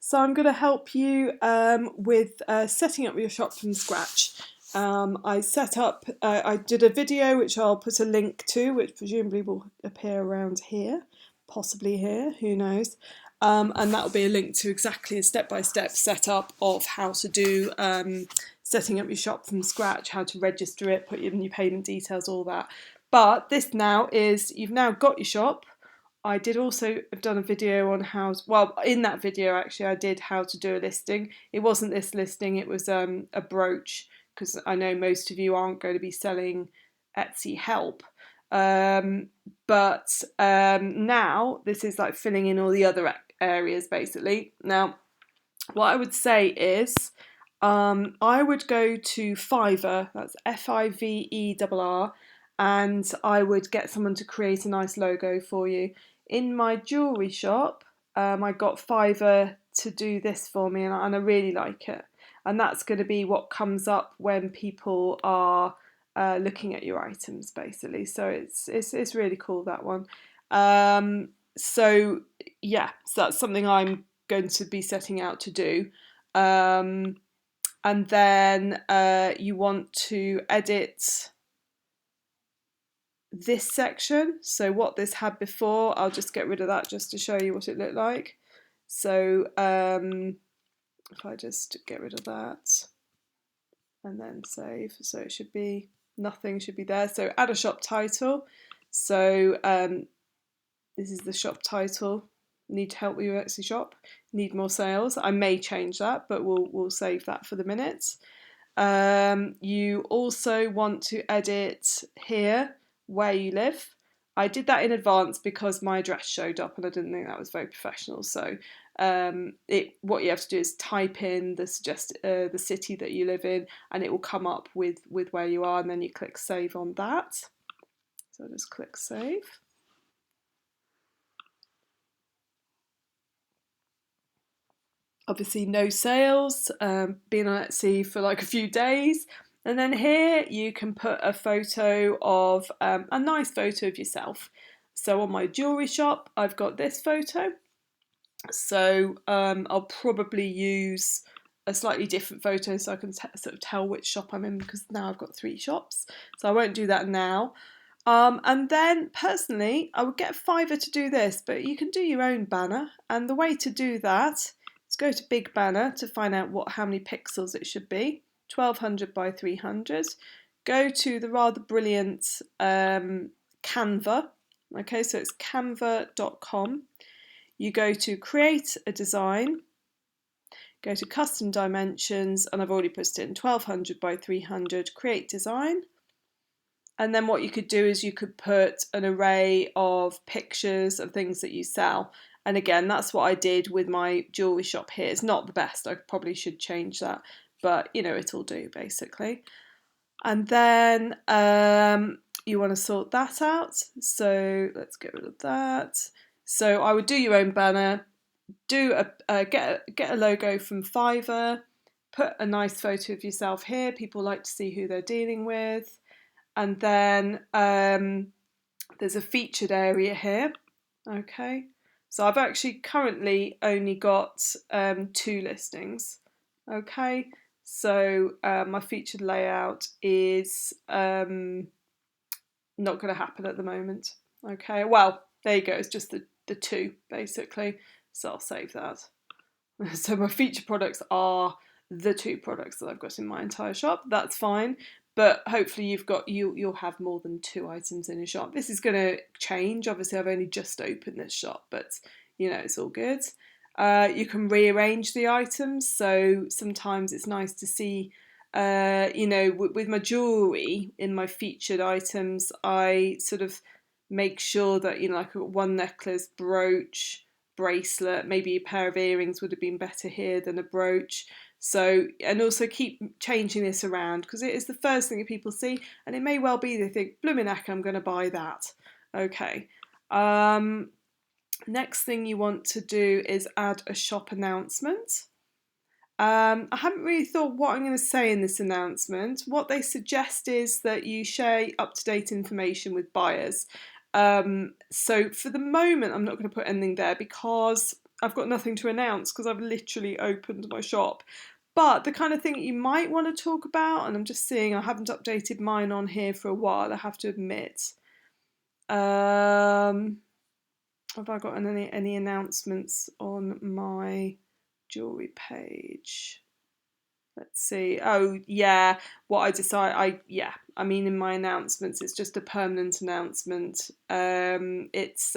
So I'm going to help you with setting up your shop from scratch. I did a video which I'll put a link to, which presumably will appear around here, possibly here, who knows. And that will be a link to exactly a step-by-step setup of how to do setting up your shop from scratch, how to register it, put in your payment details, all that. But this now is, you've now got your shop. I did also have done a video on in that video actually I did how to do a listing. It wasn't this listing, it was a brooch, because I know most of you aren't going to be selling Etsy help. But now this is like filling in all the other areas basically. Now, what I would say is I would go to Fiverr, that's Fiverr, and I would get someone to create a nice logo for you. In my jewellery shop, I got Fiverr to do this for me, and I really like it. And that's going to be what comes up when people are looking at your items, basically. So it's really cool, that one. So yeah, so that's something I'm going to be setting out to do. And then you want to edit this section. So what this had before, I'll just get rid of that just to show you what it looked like. So if I just get rid of that and then save, so it should be, nothing should be there. So add a shop title. So this is the shop title. Need help with your Etsy shop, need more sales. I may change that, but we'll save that for the minute. You also want to edit here where you live. I did that in advance because my address showed up and I didn't think that was very professional. So what you have to do is type in the city that you live in, and it will come up with where you are, and then you click save on that. So I'll just click save. Obviously no sales, been on Etsy for like a few days. And then here you can put a photo of, a nice photo of yourself. So on my jewellery shop, I've got this photo. So I'll probably use a slightly different photo so I can sort of tell which shop I'm in, because now I've got 3 shops. So I won't do that now. And then personally, I would get Fiverr to do this, but you can do your own banner. And the way to do that is go to Big Banner to find out how many pixels it should be, 1200 by 300. Go to the rather brilliant Canva. Okay, so it's canva.com. You go to create a design, go to custom dimensions, and I've already put in 1200 by 300, create design. And then what you could do is you could put an array of pictures of things that you sell. And again, that's what I did with my jewellery shop here. It's not the best, I probably should change that, but you know, it'll do basically. And then you want to sort that out. So let's get rid of that. So I would do your own banner, get a logo from Fiverr, put a nice photo of yourself here. People like to see who they're dealing with. And then there's a featured area here. Okay, so I've actually currently only got 2 listings. Okay, so my featured layout is not going to happen at the moment. Okay, well, there you go, it's just the 2 basically, so I'll save that. So my featured products are the 2 products that I've got in my entire shop. That's fine, but hopefully you'll have more than 2 items in your shop. This is going to change. Obviously, I've only just opened this shop, but you know, it's all good. You can rearrange the items, so sometimes it's nice to see. You know, with my jewellery in my featured items, I sort of make sure that, you know, like one necklace, brooch, bracelet, maybe a pair of earrings would have been better here than a brooch. So, and also keep changing this around, because it is the first thing that people see, and it may well be they think, blooming heck, I'm going to buy that. Okay. Next thing you want to do is add a shop announcement. I haven't really thought what I'm going to say in this announcement. What they suggest is that you share up-to-date information with buyers. So for the moment, I'm not going to put anything there because I've got nothing to announce because I've literally opened my shop. But the kind of thing that you might want to talk about, and I'm just seeing I haven't updated mine on here for a while, I have to admit. Have I got any announcements on my jewellery page? Let's see. Oh yeah, what I decide. I mean, in my announcements, it's just a permanent announcement. It's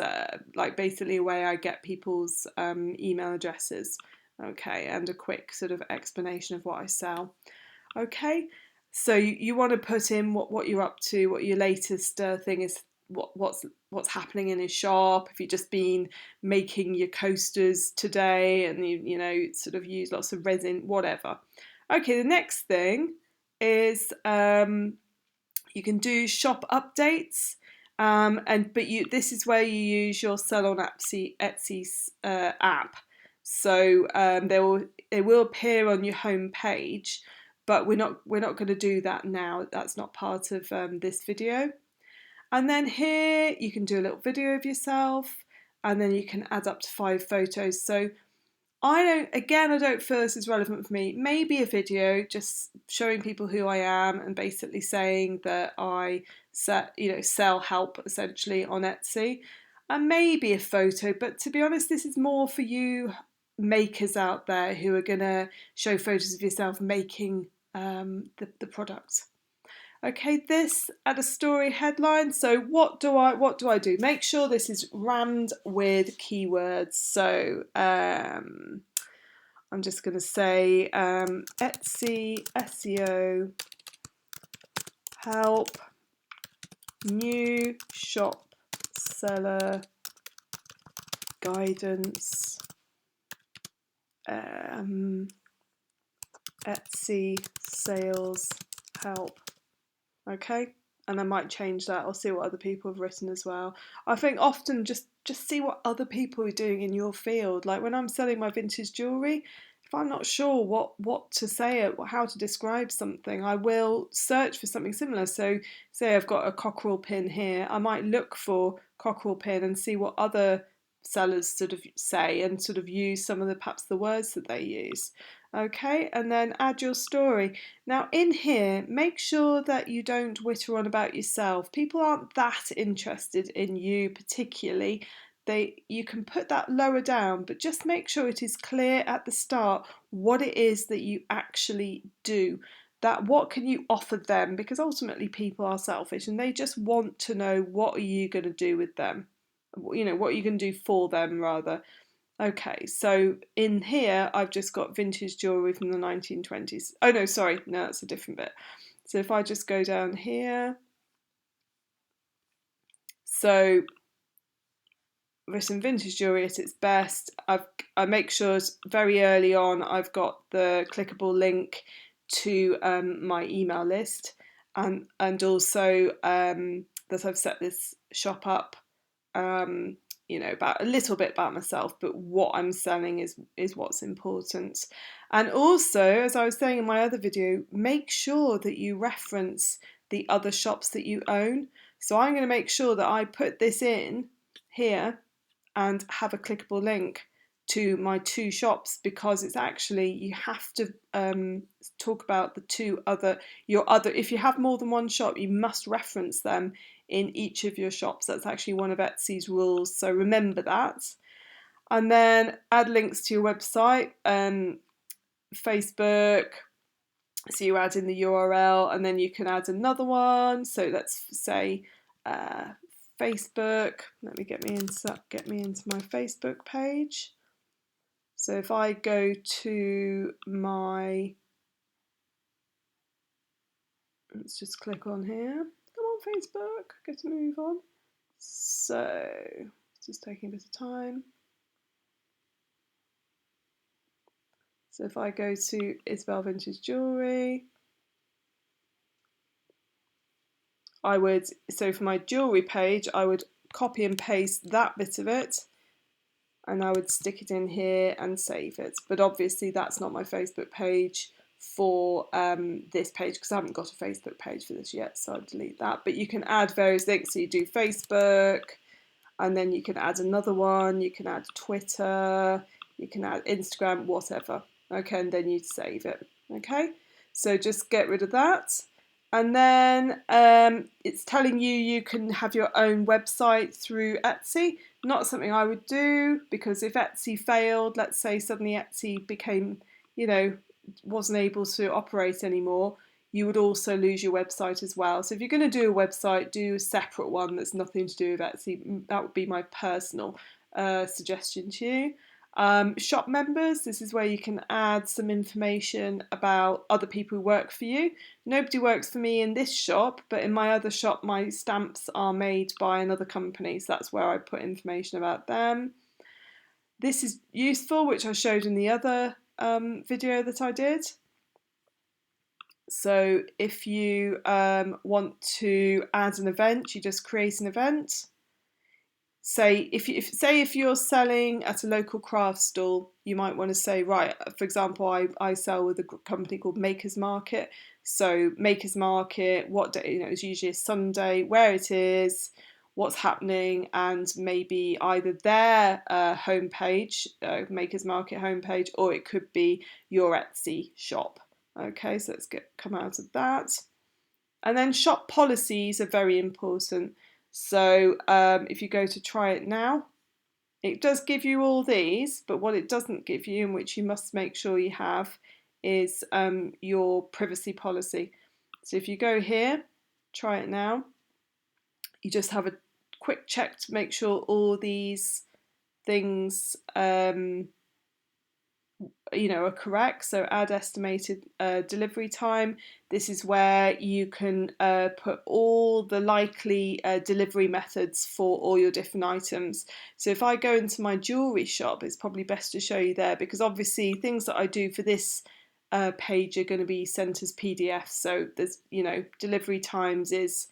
like basically a way I get people's email addresses. Okay, and a quick sort of explanation of what I sell. Okay, so you want to put in what you're up to, what your latest thing is, what's happening in his shop. If you've just been making your coasters today and you know sort of use lots of resin, whatever. Okay, the next thing is you can do shop updates, this is where you use your Sell on Etsy's app. So they will appear on your home page, but we're not going to do that now. That's not part of this video. And then here you can do a little video of yourself, and then you can add up to 5 photos. So I don't feel this is relevant for me. Maybe a video just showing people who I am and basically saying that I sell help essentially on Etsy, and maybe a photo. But to be honest, this is more for you makers out there who are gonna show photos of yourself making the product. Okay, this at a story headline. So what do I do? Make sure this is rammed with keywords. So I'm just going to say Etsy SEO help, new shop seller guidance, Etsy sales help. Okay, and I might change that. I'll see what other people have written as well. I think often just see what other people are doing in your field. Like when I'm selling my vintage jewellery, if I'm not sure what to say, how to describe something, I will search for something similar. So say I've got a cockerel pin here, I might look for cockerel pin and see what other sellers sort of say and sort of use some of perhaps the words that they use. Okay, and then add your story. Now in here, make sure that you don't witter on about yourself. People aren't that interested in you particularly. You can put that lower down, but just make sure it is clear at the start what it is that you actually do. That what can you offer them, because ultimately people are selfish and they just want to know what are you going to do with them. You know, what are you going to do for them rather. Okay, so in here I've just got vintage jewellery from the 1920s. Oh no, sorry, no, that's a different bit. So if I just go down here, so written vintage jewellery at its best. I make sure very early on I've got the clickable link to my email list, and also that I've set this shop up. You know, about a little bit about myself, but what I'm selling is what's important. And also, as I was saying in my other video, make sure that you reference the other shops that you own. So I'm going to make sure that I put this in here and have a clickable link to my 2 shops, because it's actually, you have to talk about if you have more than one shop, you must reference them in each of your shops. That's actually one of Etsy's rules, so remember that. And then add links to your website, Facebook, so you add in the URL, and then you can add another one. So let's say Facebook. Let me get me into my Facebook page. So if I go to my, let's just click on here. Come on, Facebook, get a move on. So it's just taking a bit of time. So if I go to Isabel Vintage Jewellery, so for my jewellery page, I would copy and paste that bit of it, and I would stick it in here and save it. But obviously that's not my Facebook page for this page, because I haven't got a Facebook page for this yet, so I'll delete that. But you can add various links. So you do Facebook, and then you can add another one, you can add Twitter, you can add Instagram, whatever. Okay, and then you'd save it. Okay, so just get rid of that. And then it's telling you can have your own website through Etsy. Not something I would do, because if Etsy failed, let's say suddenly Etsy became, wasn't able to operate anymore, you would also lose your website as well. So if you're going to do a website, do a separate one that's nothing to do with Etsy. That would be my personal suggestion to you. Shop members, this is where you can add some information about other people who work for you. Nobody works for me in this shop, but in my other shop my stamps are made by another company, so that's where I put information about them. This is useful, which I showed in the other video that I did. So if you want to add an event, you just create an event. Say if you're selling at a local craft stall, you might want to say, right, for example, I sell with a company called Makers Market. So Makers Market, what day, it's usually a Sunday, where it is, what's happening, and maybe either their homepage, Makers Market homepage, or it could be your Etsy shop. Okay, so let's come out of that. And then shop policies are very important. So if you go to try it now, it does give you all these, but what it doesn't give you, and which you must make sure you have, is your privacy policy. So if you go here, try it now, you just have a quick check to make sure all these things are correct. So add estimated delivery time. This is where you can put all the likely delivery methods for all your different items. So if I go into my jewellery shop, it's probably best to show you there, because obviously things that I do for this page are going to be sent as PDFs. So there's, delivery times is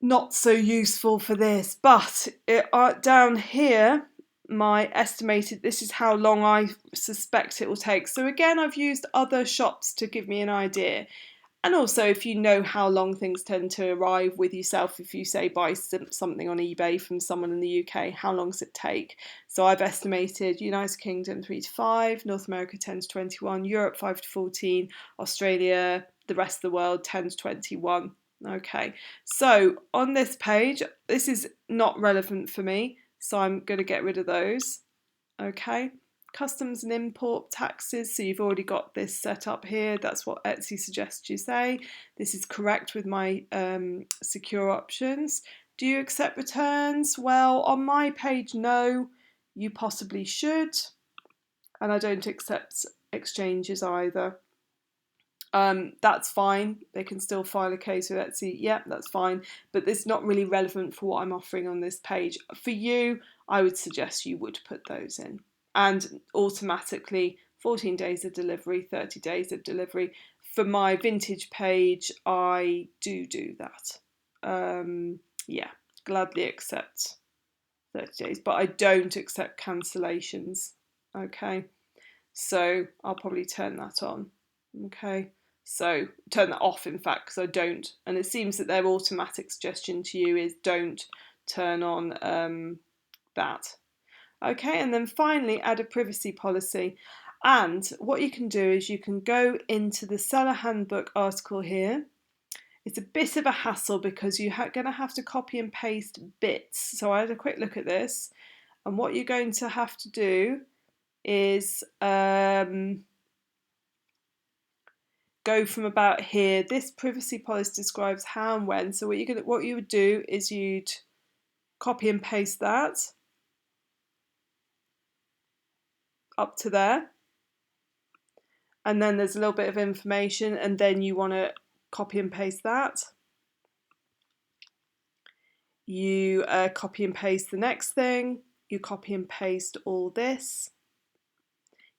not so useful for this, but down here, my estimated, this is how long I suspect it will take. So again, I've used other shops to give me an idea. And also, if you know how long things tend to arrive with yourself, if you say buy something on eBay from someone in the UK, how long does it take? So I've estimated United Kingdom 3 to 5, North America 10 to 21, Europe 5 to 14, Australia, the rest of the world 10 to 21. Okay, so on this page, this is not relevant for me, so I'm going to get rid of those. Okay, customs and import taxes, so you've already got this set up here. That's what Etsy suggests you say. This is correct with my secure options. Do you accept returns? Well, on my page, no. You possibly should. And I don't accept exchanges either. That's fine. They can still file a case with Etsy. Yep, that's fine. But it's not really relevant for what I'm offering on this page. For you, I would suggest you would put those in. And automatically 14 days of delivery, 30 days of delivery. For my vintage page, I do that. Yeah, gladly accept 30 days, but I don't accept cancellations. Okay, so I'll probably turn that on. Okay, so turn that off, in fact, because I don't. And it seems that their automatic suggestion to you is don't turn on that. Okay, and then finally add a privacy policy. And what you can do is you can go into the seller handbook article here. It's a bit of a hassle because you're going to have to copy and paste bits. So I had a quick look at this, and what you're going to have to do is go from about here. This privacy policy describes how and when. So what you would do is you'd copy and paste that up to there, and then there's a little bit of information, and then you want to copy and paste that. You copy and paste the next thing. You copy and paste all this.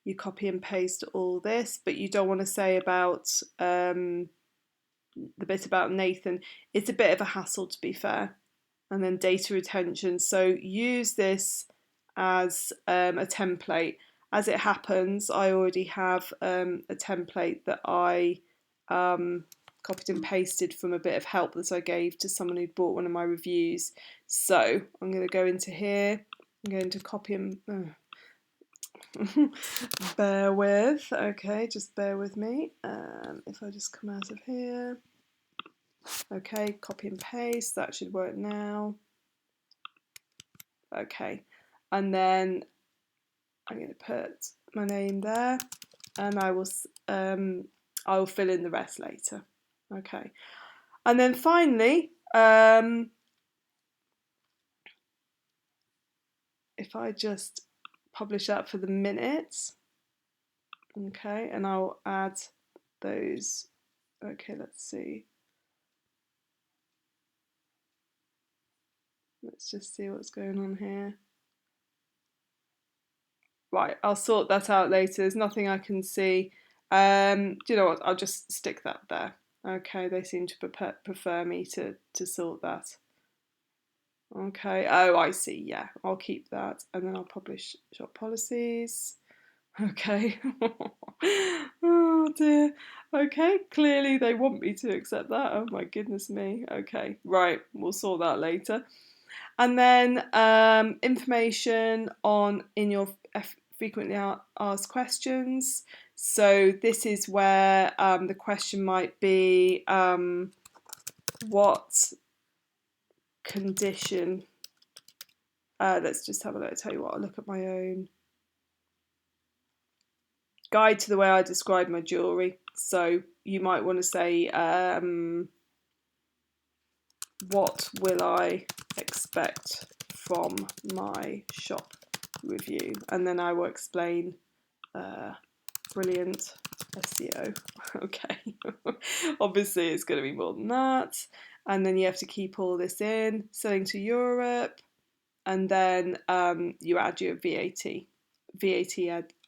You copy and paste all this, but you don't want to say about the bit about Nathan. It's a bit of a hassle, to be fair. And then data retention. So use this as a template. As it happens, I already have a template that I copied and pasted from a bit of help that I gave to someone who'd bought one of my reviews. So I'm going to go into here. I'm going to copy and Bear with, okay, just bear with me. If I just come out of here, okay, copy and paste, that should work now. Okay, and then I'm going to put my name there, and I'll fill in the rest later. Okay, and then finally, if I just publish that for the minutes, okay, and I'll add those. Okay, let's see. Let's just see what's going on here. Right, I'll sort that out later. There's nothing I can see. Do you know what? I'll just stick that there. Okay, they seem to prefer me to sort that. Okay, oh, I see, yeah, I'll keep that, and then I'll publish shop policies. Okay. Oh dear. Okay, clearly they want me to accept that. Oh my goodness me. Okay, right, we'll sort that later. And then information in your frequently asked questions. So this is where the question might be, what condition? Let's just have a look. I'll tell you what, I'll look at my own guide to the way I describe my jewellery. So you might want to say, what will I expect from my shop review? And then I will explain brilliant SEO. Okay, obviously it's going to be more than that. And then you have to keep all this in, selling to Europe, and then you add your VAT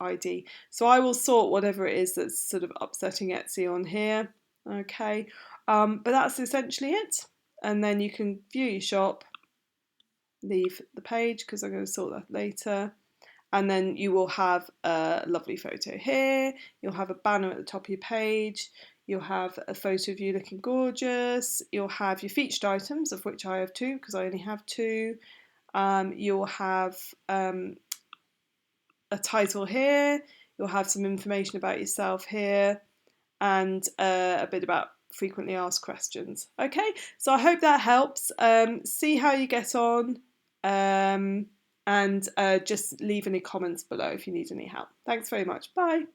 ID. So I will sort whatever it is that's sort of upsetting Etsy on here. Okay, but that's essentially it. And then you can view your shop, leave the page because I'm going to sort that later. And then you will have a lovely photo here. You'll have a banner at the top of your page. You'll have a photo of you looking gorgeous. You'll have your featured items, of which I have 2 because I only have 2. You'll have a title here. You'll have some information about yourself here, and a bit about frequently asked questions. Okay, so I hope that helps. See how you get on, and just leave any comments below if you need any help. Thanks very much. Bye.